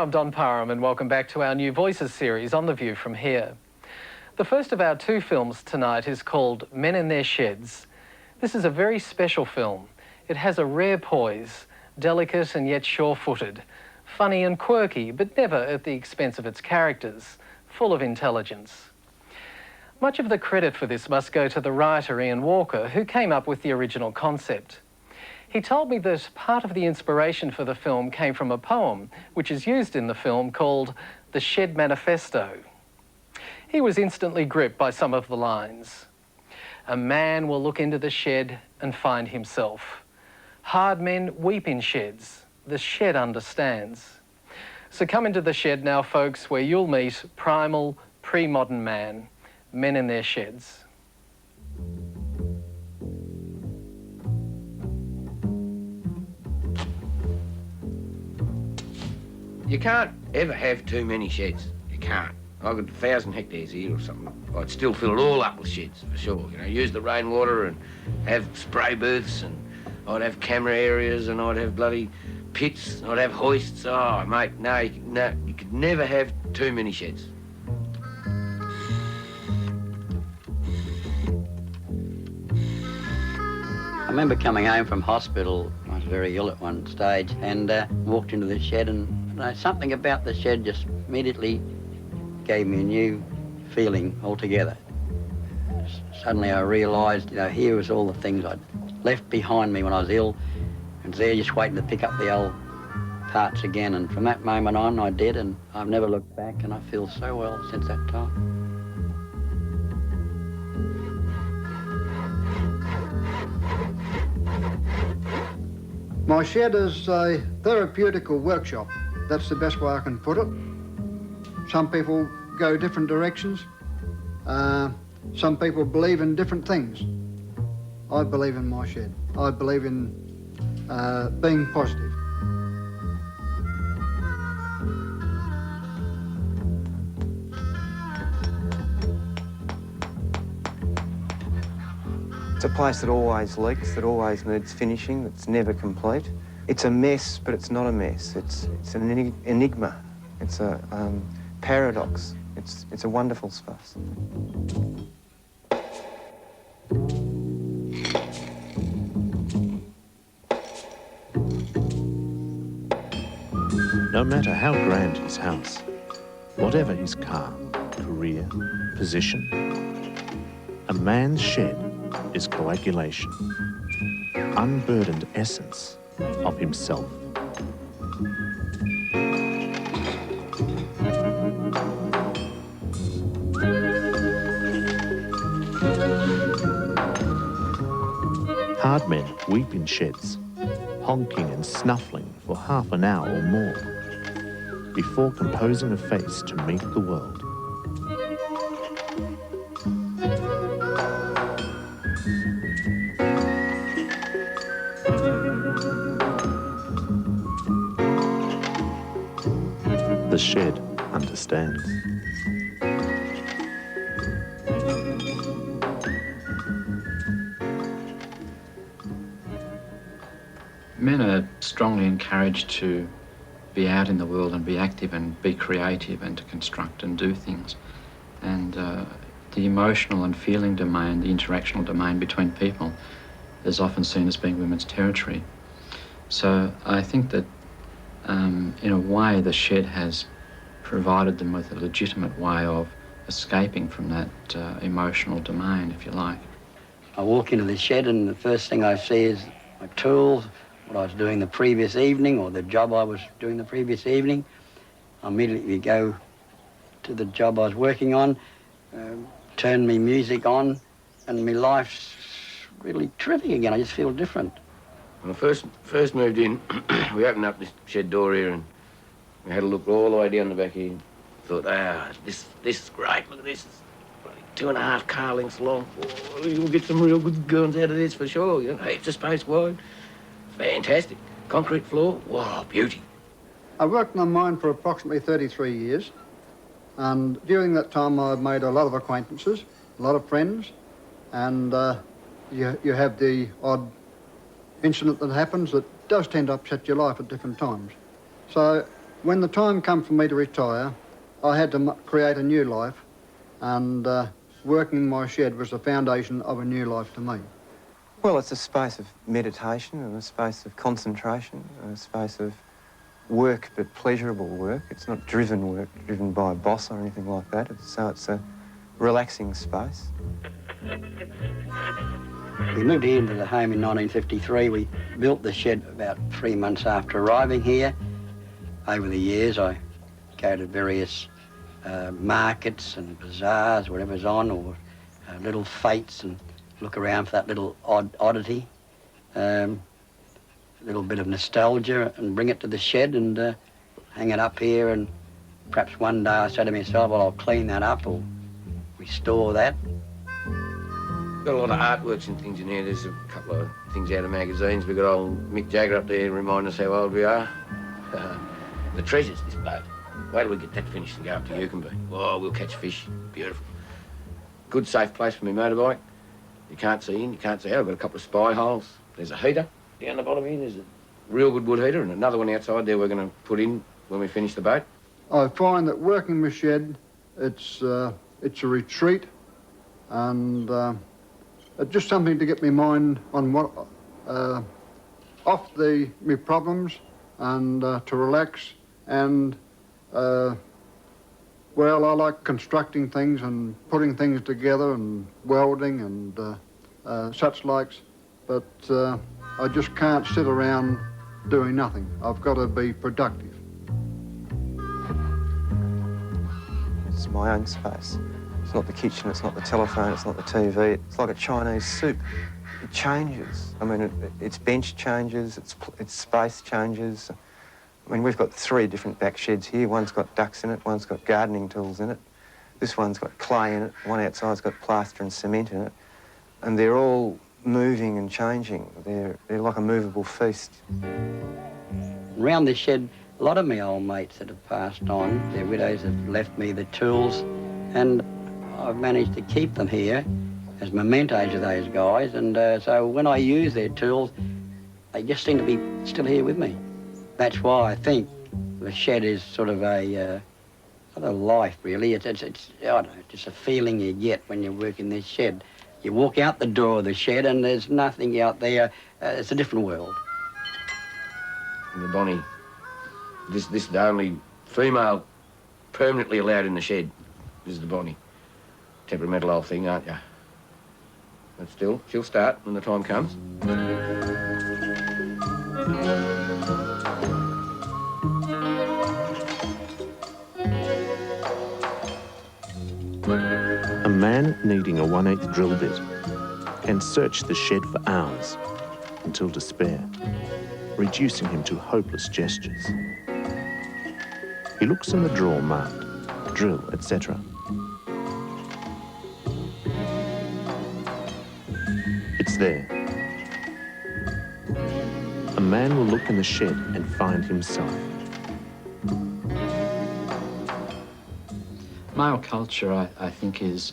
I'm Don Parham and welcome back to our New Voices series on The View from Here. The first of our two films tonight is called Men in Their Sheds. This is a very special film. It has a rare poise, delicate and yet sure-footed, funny and quirky, but never at the expense of its characters, full of intelligence. Much of the credit for this must go to the writer Ian Walker, who came up with the original concept. He told me that part of the inspiration for the film came from a poem which is used in the film called The Shed Manifesto. He was instantly gripped by some of the lines. A man will look into the shed and find himself. Hard men weep in sheds. The shed understands. So come into the shed now, folks, where you'll meet primal, pre-modern man, men in their sheds. You can't ever have too many sheds. You can't. I've got 1,000 hectares here or something. I'd still fill it all up with sheds, for sure. You know, use the rainwater and have spray booths, and I'd have camera areas, and I'd have bloody pits, and I'd have hoists. Oh, mate, no, you could never have too many sheds. I remember coming home from hospital. I was very ill at one stage and walked into the shed, and something about the shed just immediately gave me a new feeling altogether. Suddenly I realised, you know, here was all the things I'd left behind me when I was ill, and there just waiting to pick up the old parts again. And from that moment on I did, and I've never looked back, and I feel so well since that time. My shed is a therapeutical workshop. That's the best way I can put it. Some people go different directions. Some people believe in different things. I believe in my shed. I believe in being positive. It's a place that always leaks, that always needs finishing, that's never complete. It's a mess, but it's not a mess. It's an enigma. It's a paradox. It's a wonderful space. No matter how grand his house, whatever his car, career, position, a man's shed is coagulation, unburdened essence of himself. Hard men weep in sheds, honking and snuffling for half an hour or more before composing a face to meet the world. The shed understands. Men are strongly encouraged to be out in the world and be active and be creative and to construct and do things. And the emotional and feeling domain, the interactional domain between people, is often seen as being women's territory. So I think that in a way the shed has provided them with a legitimate way of escaping from that emotional domain, if you like. I walk into the shed and the first thing I see is my tools, what I was doing the previous evening or the job I was doing the previous evening. I immediately go to the job I was working on, turn my music on, and my life's really terrific again. I just feel different. When I first moved in, we opened up this shed door here and we had a look all the way down the back here. Thought, this is great. Look at this. It's 2.5 car lengths long. Oh, you'll get some real good guns out of this for sure. You know, heaps of space wide. Fantastic. Concrete floor. Wow, beauty. I worked on mine for approximately 33 years. And during that time, I've made a lot of acquaintances, a lot of friends. And you have the odd incident that happens that does tend to upset your life at different times. So When the time came for me to retire, I had to create a new life, and working in my shed was the foundation of a new life to me. Well, it's a space of meditation and a space of concentration and a space of work, but pleasurable work. It's not driven work, driven by a boss or anything like that. So it's a relaxing space. We moved here into the home in 1953. We built the shed about 3 months after arriving here. Over the years, I go to various markets and bazaars, whatever's on, or little fetes, and look around for that little oddity, a little bit of nostalgia, and bring it to the shed and hang it up here. And perhaps one day I say to myself, well, I'll clean that up or restore that. Got a lot of artworks and things in here. There's a couple of things out of magazines. We've got old Mick Jagger up there reminding us how old we are. The treasures, this boat. Wait till we get that finished and go up to Yukonby. Oh, we'll catch fish. Beautiful. Good, safe place for my motorbike. You can't see in, you can't see out. I've got a couple of spy holes. There's a heater down the bottom here. There's a real good wood heater, and another one outside there we're going to put in when we finish the boat. I find that working in my shed, it's a retreat, and it's just something to get my mind on what off my problems, and to relax. And well, I like constructing things and putting things together and welding and such likes, but I just can't sit around doing nothing. I've got to be productive. It's my own space. It's not the kitchen, it's not the telephone, it's not the TV. It's like a Chinese soup. It changes. I mean, its bench changes, its space changes. I mean, we've got 3 different back sheds here. One's got ducks in it, one's got gardening tools in it. This one's got clay in it, one outside's got plaster and cement in it. And they're all moving and changing. They're like a movable feast. Around the shed, a lot of my old mates that have passed on, their widows have left me the tools, and I've managed to keep them here as mementos of those guys. And so when I use their tools, they just seem to be still here with me. That's why I think the shed is sort of a life, really. It's I don't know, just a feeling you get when you work in this shed. You walk out the door of the shed and there's nothing out there. It's a different world. And the Bonnie, this is the only female permanently allowed in the shed. This is the Bonnie. Temperamental old thing, aren't you? But still, she'll start when the time comes. A man needing a 1/8 drill bit can search the shed for hours until despair, reducing him to hopeless gestures. He looks in the drawer marked drill, etc. It's there. A man will look in the shed and find himself. Male culture, I think, is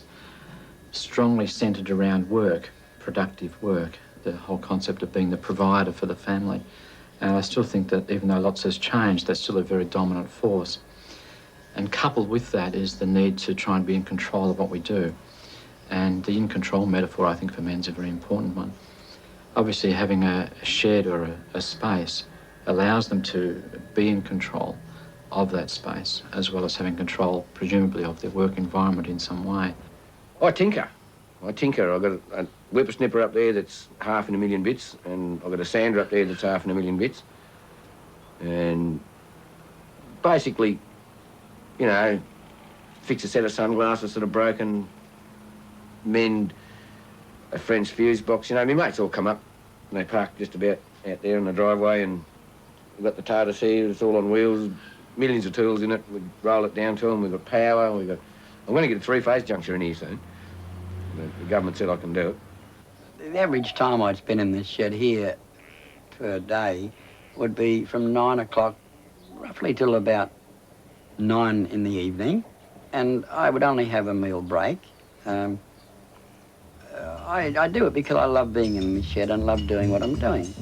strongly centred around work, productive work, the whole concept of being the provider for the family. And I still think that even though lots has changed, that's still a very dominant force. And coupled with that is the need to try and be in control of what we do. And the in-control metaphor, I think, for men is a very important one. Obviously, having a shed or a space allows them to be in control of that space, as well as having control, presumably, of their work environment in some way. I tinker. I've got a whippersnipper up there that's 500,000 bits, and I've got a sander up there that's 500,000 bits. And basically, you know, fix a set of sunglasses that are broken, mend a friend's fuse box. You know, my mates all come up and they park just about out there in the driveway, and we've got the TARDIS here, it's all on wheels, millions of tools in it. We roll it down to them, we've got power, I'm going to get a 3-phase juncture in here soon. The government said I can do it. The average time I'd spend in this shed here per day would be from 9 o'clock roughly till about 9 in the evening, and I would only have a meal break. I do it because I love being in the shed and love doing what I'm doing.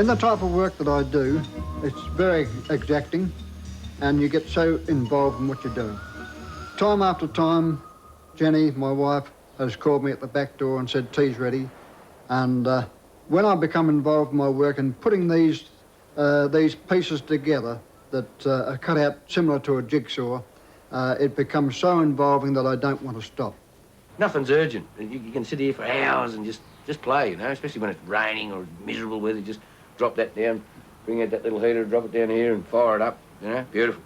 In the type of work that I do, it's very exacting, and you get so involved in what you do. Time after time, Jenny, my wife, has called me at the back door and said, tea's ready. And when I become involved in my work and putting these pieces together that are cut out similar to a jigsaw, it becomes so involving that I don't want to stop. Nothing's urgent. You can sit here for hours and just play, you know, especially when it's raining or miserable weather. Just drop that down, bring out that little heater, drop it down here and fire it up, you know, beautiful.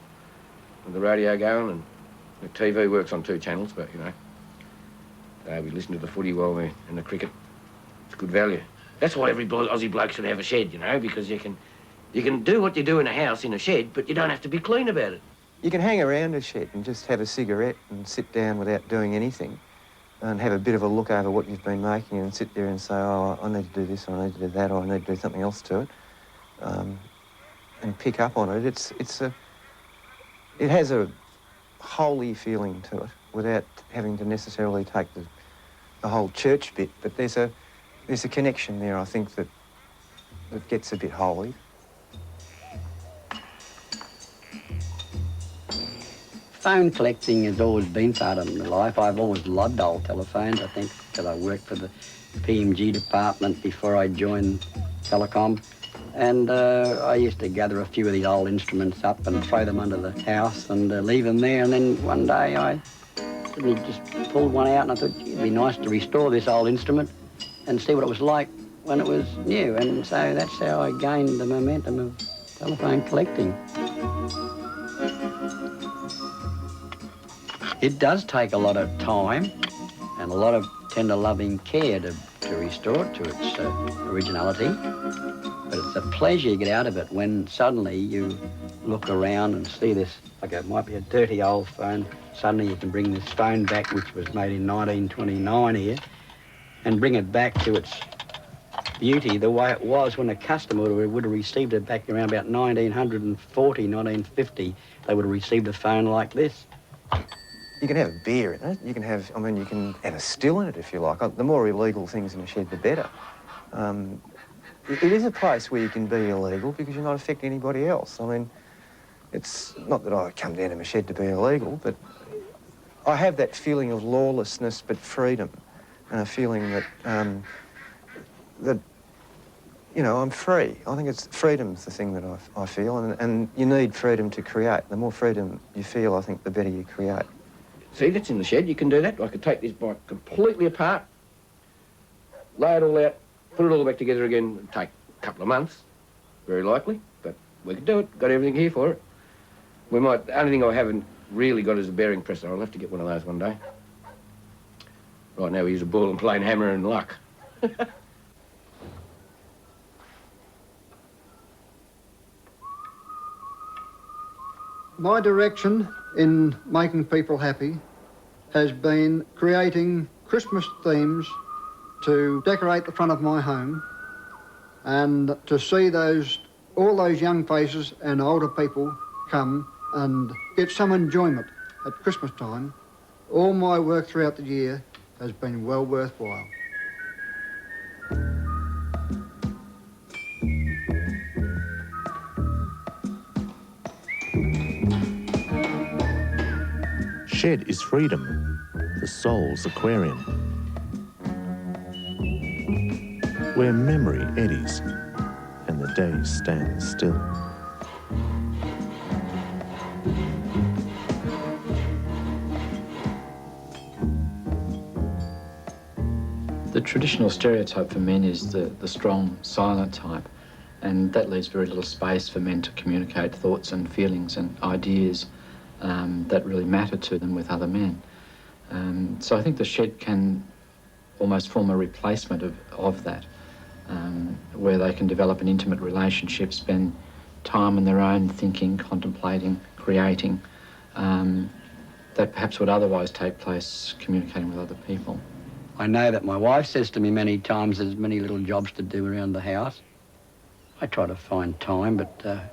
With the radio going, and the TV works on 2 channels, but, you know, we listen to the footy while we're in the cricket. It's good value. That's why every Aussie bloke should have a shed, you know, because you can do what you do in a house in a shed, but you don't have to be clean about it. You can hang around a shed and just have a cigarette and sit down without doing anything and have a bit of a look over what you've been making and sit there and say, oh, I need to do this, or I need to do that, or I need to do something else to it, and pick up on it. It has a holy feeling to it without having to necessarily take the whole church bit, but there's a connection there, I think, that gets a bit holy. Phone collecting has always been part of my life. I've always loved old telephones, I think, because I worked for the PMG department before I joined telecom. And I used to gather a few of these old instruments up and throw them under the house and leave them there. And then one day I suddenly just pulled one out and I thought, gee, it'd be nice to restore this old instrument and see what it was like when it was new. And so that's how I gained the momentum of telephone collecting. It does take a lot of time and a lot of tender loving care to restore it to its originality. But it's a pleasure you get out of it when suddenly you look around and see this, like it might be a dirty old phone. Suddenly you can bring this phone back, which was made in 1929 here, and bring it back to its beauty the way it was when a customer would have received it back around about 1940, 1950. They would have received a phone like this. You can have a beer in it. You can have a still in it if you like. The more illegal things in a shed, the better. It is a place where you can be illegal because you're not affecting anybody else. I mean, it's not that I come down to my shed to be illegal, but I have that feeling of lawlessness but freedom, and a feeling that, you know, I'm free. I think freedom's the thing that I feel, and you need freedom to create. The more freedom you feel, I think, the better you create. See, that's in the shed. You can do that. I could take this bike completely apart, lay it all out, put it all back together again. It'd take a couple of months, very likely, but we could do it. Got everything here for it. We might. The only thing I haven't really got is a bearing presser. I'll have to get one of those one day. Right now we use a ball and plain hammer and luck. My direction in making people happy has been creating Christmas themes to decorate the front of my home and to see all those young faces and older people come and get some enjoyment at Christmas time. All my work throughout the year has been well worthwhile. Shed is freedom, the soul's aquarium, where memory eddies and the day stands still. The traditional stereotype for men is the strong, silent type, and that leaves very little space for men to communicate thoughts and feelings and ideas that really matter to them with other men. So I think the shed can almost form a replacement of that, where they can develop an intimate relationship, spend time on their own thinking, contemplating, creating, that perhaps would otherwise take place communicating with other people. I know that my wife says to me many times there's many little jobs to do around the house. I try to find time, but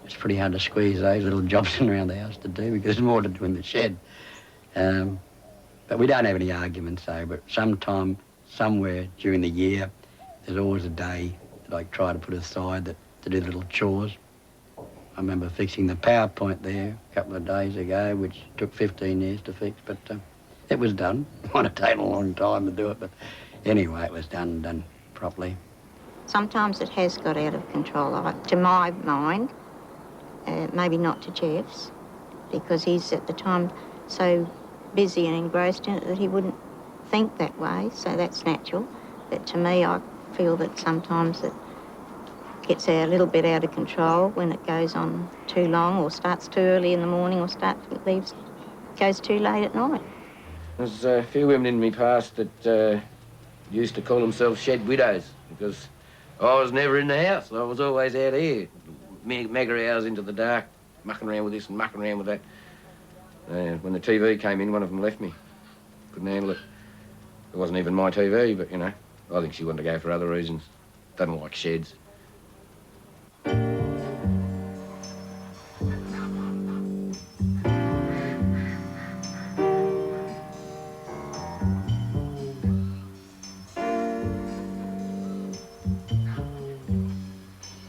it's pretty hard to squeeze those little jobs around the house to do because there's more to do in the shed. But we don't have any arguments though, but sometime, somewhere during the year, there's always a day that I try to put aside to do little chores. I remember fixing the PowerPoint there a couple of days ago, which took 15 years to fix, but it was done. It might have taken a long time to do it, but anyway, it was done properly. Sometimes it has got out of control, to my mind, maybe not to Jeff's, because he's at the time so busy and engrossed in it that he wouldn't think that way, so that's natural. But to me, I feel that sometimes it gets a little bit out of control when it goes on too long or starts too early in the morning or goes too late at night. There's a few women in my past that used to call themselves shed widows because I was never in the house. I was always out here, mega hours into the dark, mucking around with this and mucking around with that. When the TV came in, one of them left me. Couldn't handle it. It wasn't even my TV, but, you know, I think she wanted to go for other reasons. Doesn't like sheds.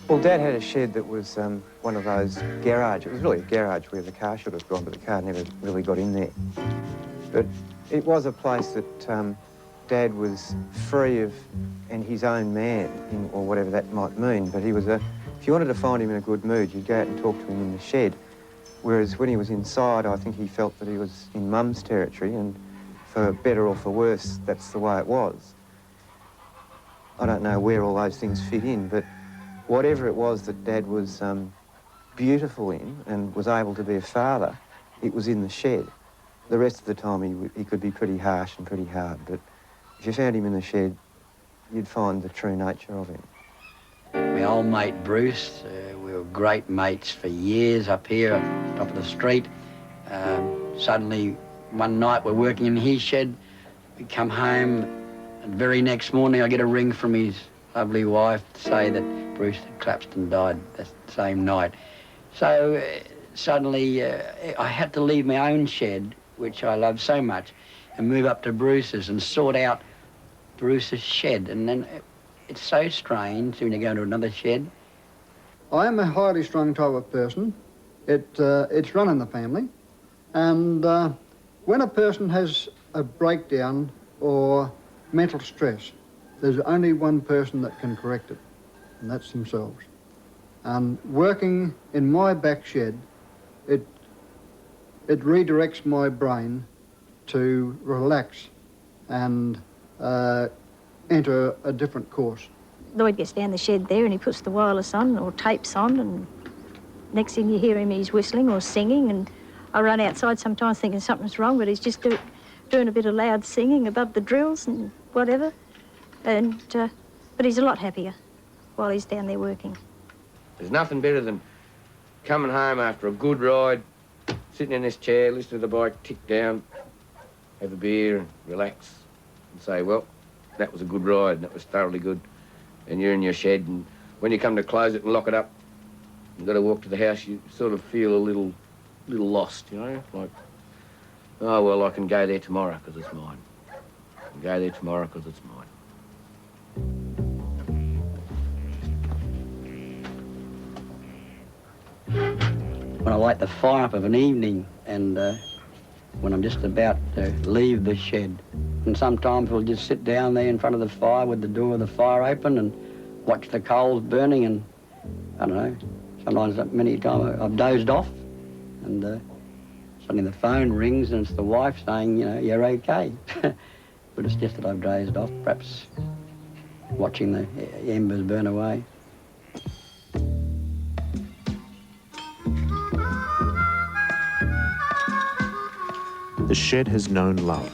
Well, Dad had a shed that was one of those garage. It was really a garage where the car should have gone, but the car never really got in there. But it was a place that Dad was free of and his own man, or whatever that might mean. But he was if you wanted to find him in a good mood, you'd go out and talk to him in the shed. Whereas when he was inside, I think he felt that he was in Mum's territory, and for better or for worse, that's the way it was. I don't know where all those things fit in, but whatever it was that Dad was beautiful in and was able to be a father, it was in the shed. The rest of the time he could be pretty harsh and pretty hard, but if you found him in the shed, you'd find the true nature of him. My old mate Bruce, we were great mates for years up here on top of the street. Suddenly, one night we're working in his shed, we come home, and the very next morning I get a ring from his lovely wife to say that Bruce had collapsed and died that same night. So suddenly I had to leave my own shed, which I love so much, and move up to Bruce's and sort out Bruce's shed. And then it's so strange when you go to another shed. I am a highly strung type of person. It's run in the family. And when a person has a breakdown or mental stress, there's only one person that can correct it, and that's themselves. And working in my back shed, it redirects my brain to relax and enter a different course. Lloyd gets down the shed there and he puts the wireless on or tapes on, and next thing you hear him, he's whistling or singing, and I run outside sometimes thinking something's wrong, but he's just doing a bit of loud singing above the drills and whatever. And but he's a lot happier while he's down there working. There's nothing better than coming home after a good ride, sitting in this chair, listening to the bike tick down, have a beer and relax and say, well, that was a good ride and that was thoroughly good. And you're in your shed, and when you come to close it and lock it up, you've got to walk to the house, you sort of feel a little lost, you know? Like, oh, well, I can go there tomorrow because it's mine. I can go there tomorrow because it's mine. When I light the fire up of an evening, and when I'm just about to leave the shed, and sometimes we'll just sit down there in front of the fire with the door of the fire open and watch the coals burning, and I don't know, sometimes many times I've dozed off, and suddenly the phone rings and it's the wife saying, you know, you're okay. But it's just that I've dozed off, perhaps watching the embers burn away. The shed has known love,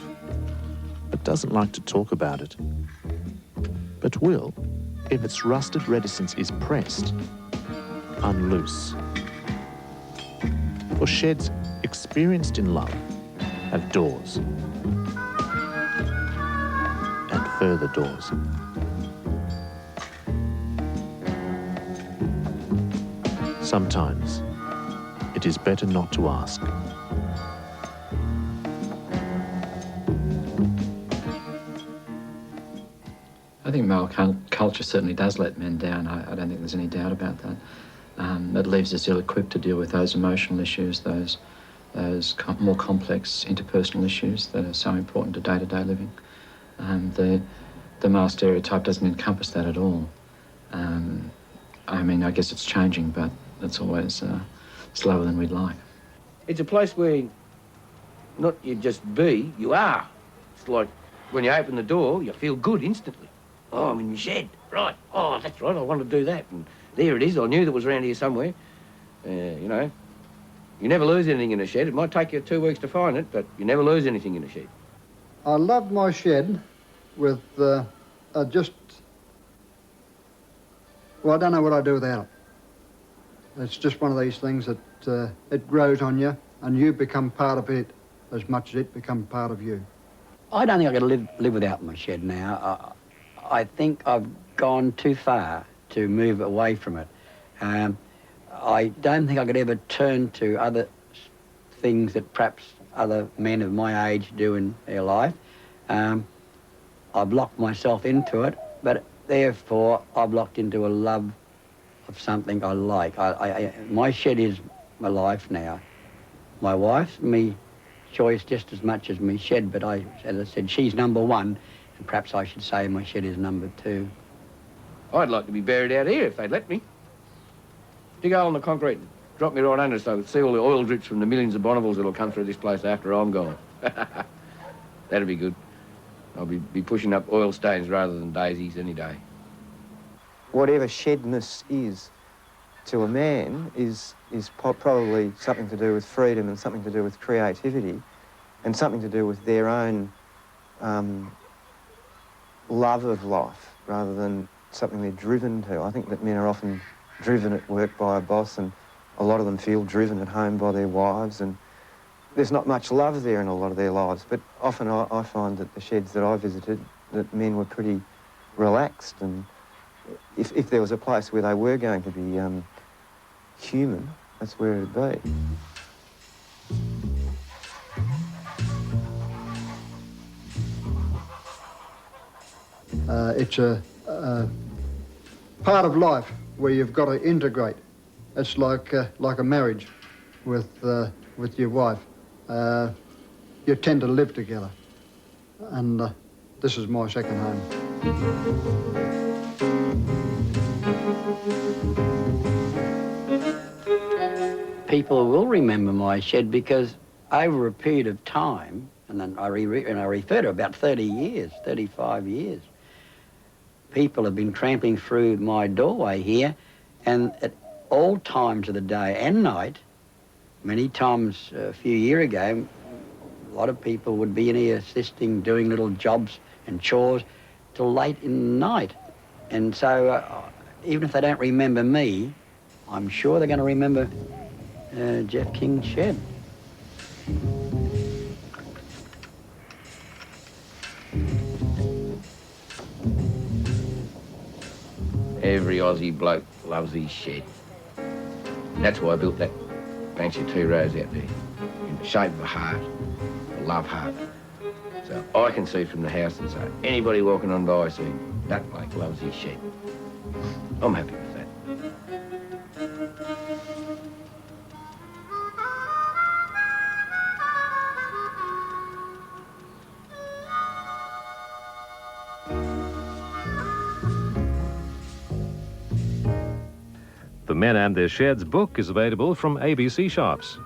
but doesn't like to talk about it. But will, if its rusted reticence is pressed, unloose. For sheds experienced in love have doors, and further doors. Sometimes it is better not to ask. I think male culture certainly does let men down. I don't think there's any doubt about that. It leaves us ill-equipped to deal with those emotional issues, those more complex interpersonal issues that are so important to day-to-day living. The male stereotype doesn't encompass that at all. I mean, I guess it's changing, but it's always slower than we'd like. It's a place where not you just be, you are. It's like when you open the door, you feel good instantly. Oh, I'm in my shed. Right. Oh, that's right, I want to do that. And there it is. I knew that was around here somewhere. You know, you never lose anything in a shed. It might take you 2 weeks to find it, but you never lose anything in a shed. I love my shed with just... Well, I don't know what I'd do without it. It's just one of these things that it grows on you and you become part of it as much as it becomes part of you. I don't think I could live without my shed now. I think I've gone too far to move away from it. I don't think I could ever turn to other things that perhaps other men of my age do in their life. I've locked myself into it, but therefore I've locked into a love of something I like. My shed is my life now. My wife's me choice just as much as my shed, but as I said, she's number one, and perhaps I should say my shed is number two. I'd like to be buried out here if they'd let me. Dig a hole in the concrete and drop me right under so I could see all the oil drips from the millions of Bonneville's that'll come through this place after I'm gone. That'd be good. I'll be pushing up oil stains rather than daisies any day. Whatever shedness is to a man is probably something to do with freedom and something to do with creativity and something to do with their own love of life rather than something they're driven to. I think that men are often driven at work by a boss, and a lot of them feel driven at home by their wives, and there's not much love there in a lot of their lives. But often I find that the sheds that I visited, that men were pretty relaxed, and if there was a place where they were going to be human, that's where it'd be. It's a part of life where you've got to integrate. It's like a marriage with your wife. You tend to live together, and this is my second home. People will remember my shed because over a period of time, and then I refer to about 30 years, 35 years, people have been tramping through my doorway here, and at all times of the day and night, many times a few years ago, a lot of people would be in here assisting, doing little jobs and chores till late in the night. And so even if they don't remember me, I'm sure they're going to remember Jeff King's shed. Every Aussie bloke loves his shed. That's why I built that Manche 2 rows out there, in the shape of a heart, a love heart. So I can see from the house and say, anybody walking on by, see, that bloke loves his shed. I'm happy with that. The Men and Their Sheds book is available from ABC shops.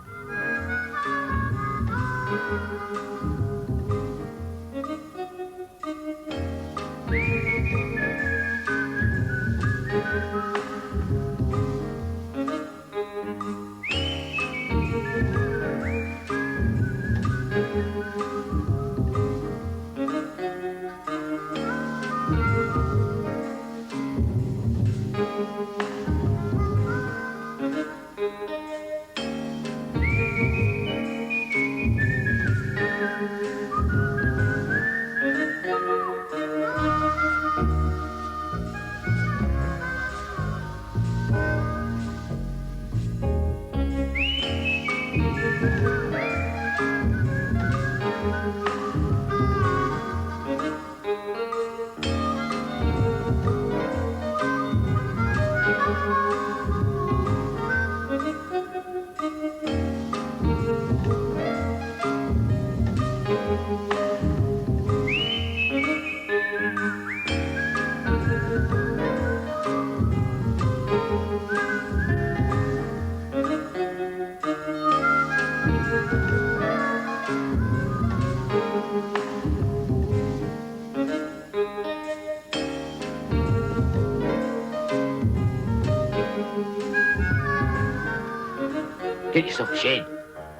Get yourself a shed,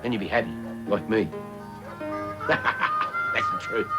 then you'll be happy, like me. That's the truth.